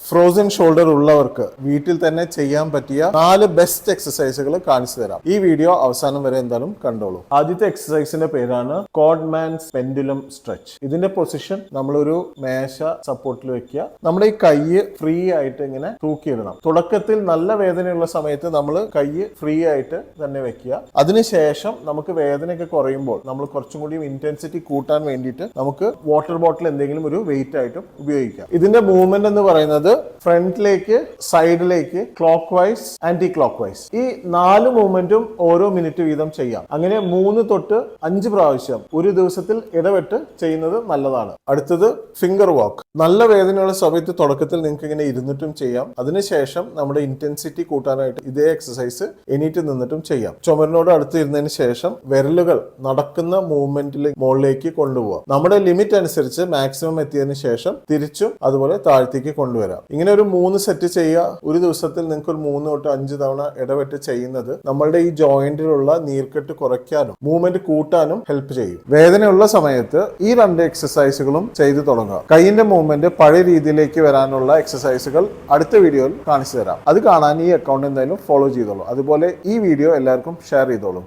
Frozen shoulder ഉള്ളവർക്ക് വീട്ടിൽ തന്നെ ചെയ്യാൻ പറ്റിയ 4 ബെസ്റ്റ് എക്സസൈസുകൾ കാണിച്ചു തരാം. ഈ വീഡിയോ അവസാനം വരെ എന്തായാലും കണ്ടോളൂ. ആദ്യത്തെ എക്സസൈസിന്റെ പേരാണ് കോഡ്മാൻസ് പെൻഡുലം സ്ട്രെച്ച്. ഇതിന്റെ പൊസിഷൻ നമ്മളൊരു മേശ സപ്പോർട്ടിൽ വെക്കുക. നമ്മുടെ ഈ കൈ ഫ്രീ ആയിട്ട് ഇങ്ങനെ തൂക്കിയിടണം. തുടക്കത്തിൽ നല്ല വേദനയുള്ള സമയത്ത് നമ്മൾ കൈ ഫ്രീ ആയിട്ട് തന്നെ വെക്കുക. അതിനുശേഷം നമുക്ക് വേദനയൊക്കെ കുറയുമ്പോൾ നമ്മൾ കുറച്ചും കൂടി ഇന്റൻസിറ്റി കൂട്ടാൻ വേണ്ടിയിട്ട് നമുക്ക് വാട്ടർ ബോട്ടിൽ എന്തെങ്കിലും ഒരു വെയിറ്റ് ആയിട്ടും ഉപയോഗിക്കാം. ഇതിന്റെ മൂവ്മെന്റ് എന്ന് പറയുന്നത് ഫ്രണ്ടിലേക്ക്, സൈഡിലേക്ക്, clockwise, anticlockwise. ഈ 4 മൂവ്മെന്റും ഓരോ മിനിറ്റ് വീതം ചെയ്യാം. അങ്ങനെ 3 തൊട്ട് 5 പ്രാവശ്യം ഒരു ദിവസത്തിൽ ഇടവിട്ട് ചെയ്യുന്നത് നല്ലതാണ്. അടുത്തത് ഫിംഗർ വാക്ക്. നല്ല വേദനയുള്ള സമയത്ത് തുടക്കത്തിൽ നിങ്ങൾക്ക് ഇങ്ങനെ ഇരുന്നിട്ടും ചെയ്യാം. അതിനുശേഷം നമ്മുടെ ഇന്റൻസിറ്റി കൂട്ടാനായിട്ട് ഇതേ എക്സസൈസ് എണീറ്റ് നിന്നിട്ടും ചെയ്യാം. ചുമരിനോട് അടുത്ത് ഇരുന്നതിന് ശേഷം വിരലുകൾ നടക്കുന്ന മൂവ്മെന്റിൽ മുകളിലേക്ക് കൊണ്ടുപോകാം. നമ്മുടെ ലിമിറ്റ് അനുസരിച്ച് മാക്സിമം എത്തിയതിനു ശേഷം തിരിച്ചും അതുപോലെ താഴത്തേക്ക് കൊണ്ടുവരാം. ഇങ്ങനെ ഒരു 3 സെറ്റ് ചെയ്യുക. ഒരു ദിവസത്തിൽ നിങ്ങൾക്ക് ഒരു 3 തൊട്ട് 5 തവണ ഇടവിട്ട് ചെയ്യുന്നത് നമ്മളുടെ ഈ ജോയിന്റിലുള്ള നീർക്കെട്ട് കുറയ്ക്കാനും മൂവ്മെന്റ് കൂട്ടാനും ഹെൽപ്പ് ചെയ്യും. വേദനയുള്ള സമയത്ത് ഈ 2 എക്സസൈസുകളും ചെയ്തു തുടങ്ങുക. കൈയിന്റെ മൂവ്മെന്റ് പഴയ രീതിയിലേക്ക് വരാനുള്ള എക്സസൈസുകൾ അടുത്ത വീഡിയോയിൽ കാണിച്ചു തരാം. അത് കാണാൻ ഈ അക്കൗണ്ട് എന്തായാലും ഫോളോ ചെയ്തോളൂ. അതുപോലെ ഈ വീഡിയോ എല്ലാവർക്കും ഷെയർ ചെയ്തോളൂ.